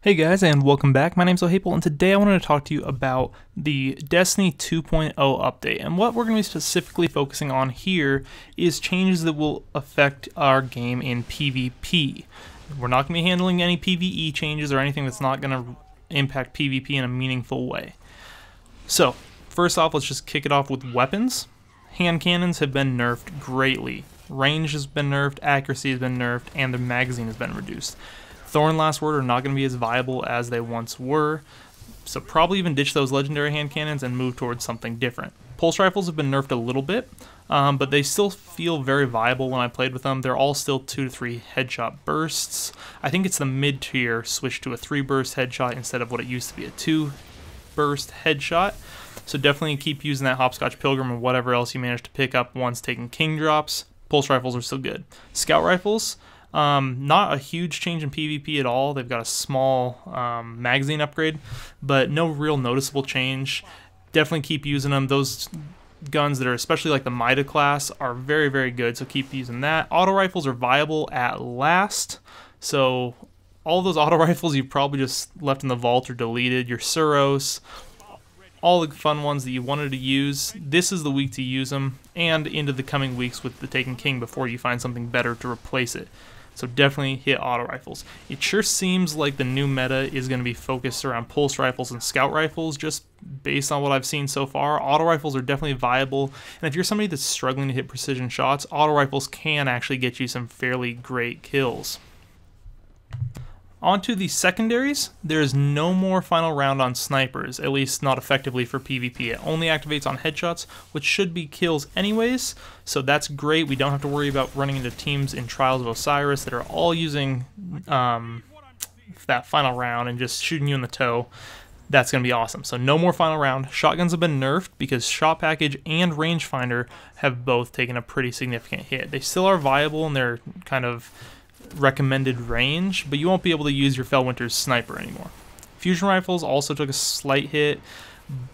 Hey guys, and welcome back. My name's Ohaple, and today I wanted to talk to you about the Destiny 2.0 update. And what we're going to be specifically focusing on here is changes that will affect our game in PvP. We're not going to be handling any PvE changes or anything that's not going to impact PvP in a meaningful way. So, first off, let's just kick it off with weapons. Hand cannons have been nerfed greatly. Range has been nerfed, accuracy has been nerfed, and the magazine has been reduced. Thorn Last Word are not going to be as viable as they once were, so probably even ditch those legendary hand cannons and move towards something different. Pulse rifles have been nerfed a little bit, but they still feel very viable when I played with them. They're all still 2 to 3 headshot bursts. I think it's the mid-tier switched to a 3-burst headshot instead of what it used to be, a 2-burst headshot. So definitely keep using that Hopscotch Pilgrim and whatever else you manage to pick up once taking king drops. Pulse rifles are still good. Scout rifles, not a huge change in PvP at all. They've got a small magazine upgrade, but no real noticeable change. Definitely keep using them. Those guns that are especially like the Mida class are very, very good, so keep using that. Auto rifles are viable at last, so all those auto rifles you've probably just left in the vault or deleted. Your Suros, all the fun ones that you wanted to use, this is the week to use them, and into the coming weeks with the Taken King before you find something better to replace it. So definitely hit auto rifles. It sure seems like the new meta is going to be focused around pulse rifles and scout rifles, just based on what I've seen so far. Auto rifles are definitely viable, and if you're somebody that's struggling to hit precision shots, auto rifles can actually get you some fairly great kills. On to the secondaries. There is no more final round on snipers, at least not effectively for PvP. It only activates on headshots, which should be kills anyways, so that's great. We don't have to worry about running into teams in Trials of Osiris that are all using that final round and just shooting you in the toe. That's going to be awesome. So no more final round. Shotguns have been nerfed because shot package and rangefinder have both taken a pretty significant hit. They still are viable and they're kind of recommended range, but you won't be able to use your Fellwinter's sniper anymore. Fusion rifles also took a slight hit,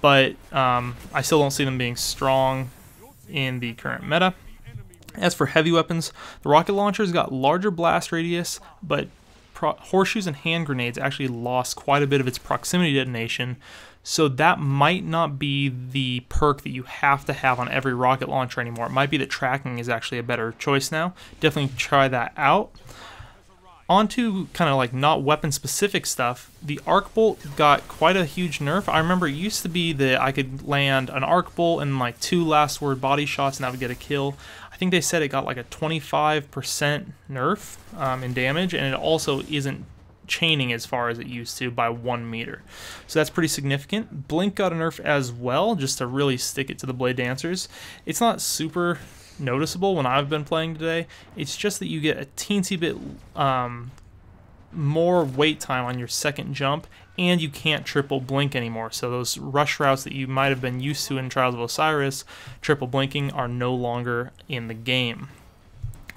but I still don't see them being strong in the current meta. As for heavy weapons, the rocket launchers got larger blast radius, but horseshoes and hand grenades actually lost quite a bit of its proximity detonation, so that might not be the perk that you have to have on every rocket launcher anymore. It might be that tracking is actually a better choice now. Definitely try that out. On to kind of like not weapon specific stuff, the arc bolt got quite a huge nerf. I remember it used to be that I could land an arc bolt and like 2 last word body shots and that would get a kill. I think they said it got like a 25% nerf in damage, and it also isn't chaining as far as it used to by 1 meter. So that's pretty significant. Blink got a nerf as well, just to really stick it to the Blade Dancers. It's not super noticeable when I've been playing today. It's just that you get a teensy bit more wait time on your second jump, and you can't triple blink anymore. So those rush routes that you might have been used to in Trials of Osiris, triple blinking, are no longer in the game.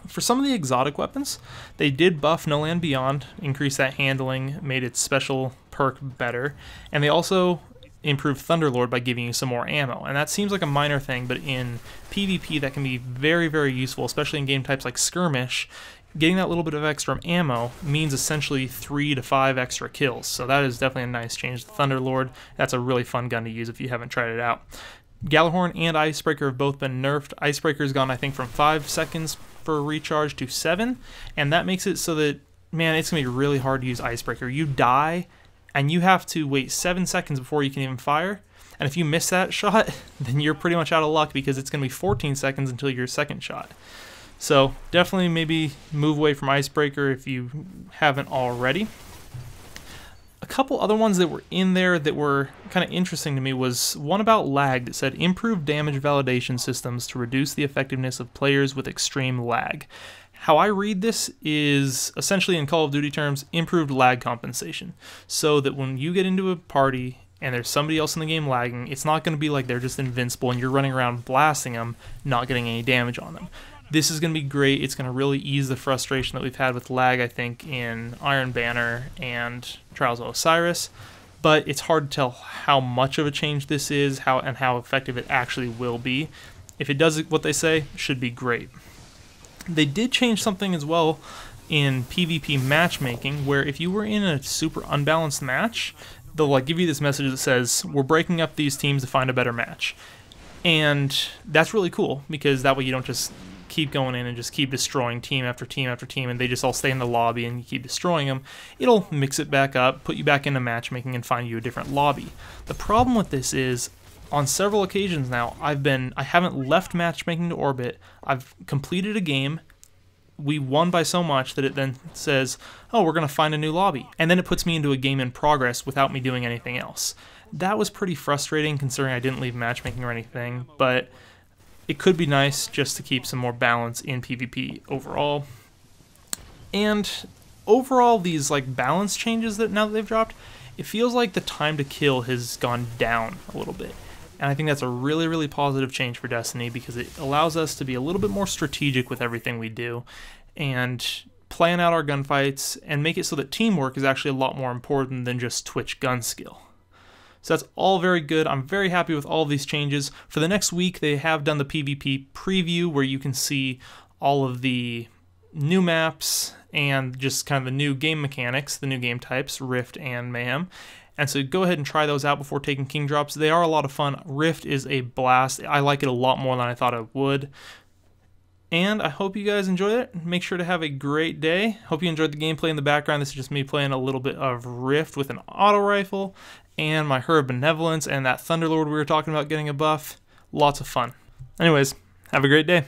For some of the exotic weapons, they did buff No Land Beyond, increase that handling, made its special perk better, and they also improved Thunderlord by giving you some more ammo. And that seems like a minor thing, but in PvP that can be very, very useful, especially in game types like Skirmish. Getting that little bit of extra ammo means essentially 3 to 5 extra kills, so that is definitely a nice change. The Thunderlord, that's a really fun gun to use if you haven't tried it out. Gjallarhorn and Icebreaker have both been nerfed. Icebreaker's gone, I think, from 5 seconds for a recharge to 7, and that makes it so that, man, it's going to be really hard to use Icebreaker. You die, and you have to wait 7 seconds before you can even fire, and if you miss that shot, then you're pretty much out of luck because it's going to be 14 seconds until your second shot. So definitely maybe move away from Icebreaker if you haven't already. A couple other ones that were in there that were kind of interesting to me was one about lag that said improve damage validation systems to reduce the effectiveness of players with extreme lag. How I read this is essentially, in Call of Duty terms, improved lag compensation, so that when you get into a party and there's somebody else in the game lagging, it's not going to be like they're just invincible and you're running around blasting them, not getting any damage on them. This is going to be great. It's going to really ease the frustration that we've had with lag, I think, in Iron Banner and Trials of Osiris, but it's hard to tell how much of a change this is, how effective it actually will be. If it does what they say, it should be great. They did change something as well in PvP matchmaking, where if you were in a super unbalanced match, they'll like give you this message that says, we're breaking up these teams to find a better match. And that's really cool, because that way you don't just keep going in and just keep destroying team after team after team, and they just all stay in the lobby and you keep destroying them. It'll mix it back up, put you back into matchmaking, and find you a different lobby. The problem with this is, on several occasions now, I haven't left matchmaking to orbit. I've completed a game. We won by so much that it then says, oh, we're going to find a new lobby. And then it puts me into a game in progress without me doing anything else. That was pretty frustrating, considering I didn't leave matchmaking or anything, but it could be nice just to keep some more balance in PvP overall. And overall, these like balance changes that now that they've dropped, it feels like the time to kill has gone down a little bit. And I think that's a really, really positive change for Destiny, because it allows us to be a little bit more strategic with everything we do and plan out our gunfights and make it so that teamwork is actually a lot more important than just Twitch gun skill. So that's all very good. I'm very happy with all of these changes. For the next week, they have done the PvP preview where you can see all of the new maps and just kind of the new game mechanics, the new game types, Rift and Mayhem. And so go ahead and try those out before taking King Drops. They are a lot of fun. Rift is a blast. I like it a lot more than I thought I would. And I hope you guys enjoyed it. Make sure to have a great day. Hope you enjoyed the gameplay in the background. This is just me playing a little bit of Rift with an auto rifle and my Her of Benevolence and that Thunderlord we were talking about getting a buff. Lots of fun. Anyways, have a great day.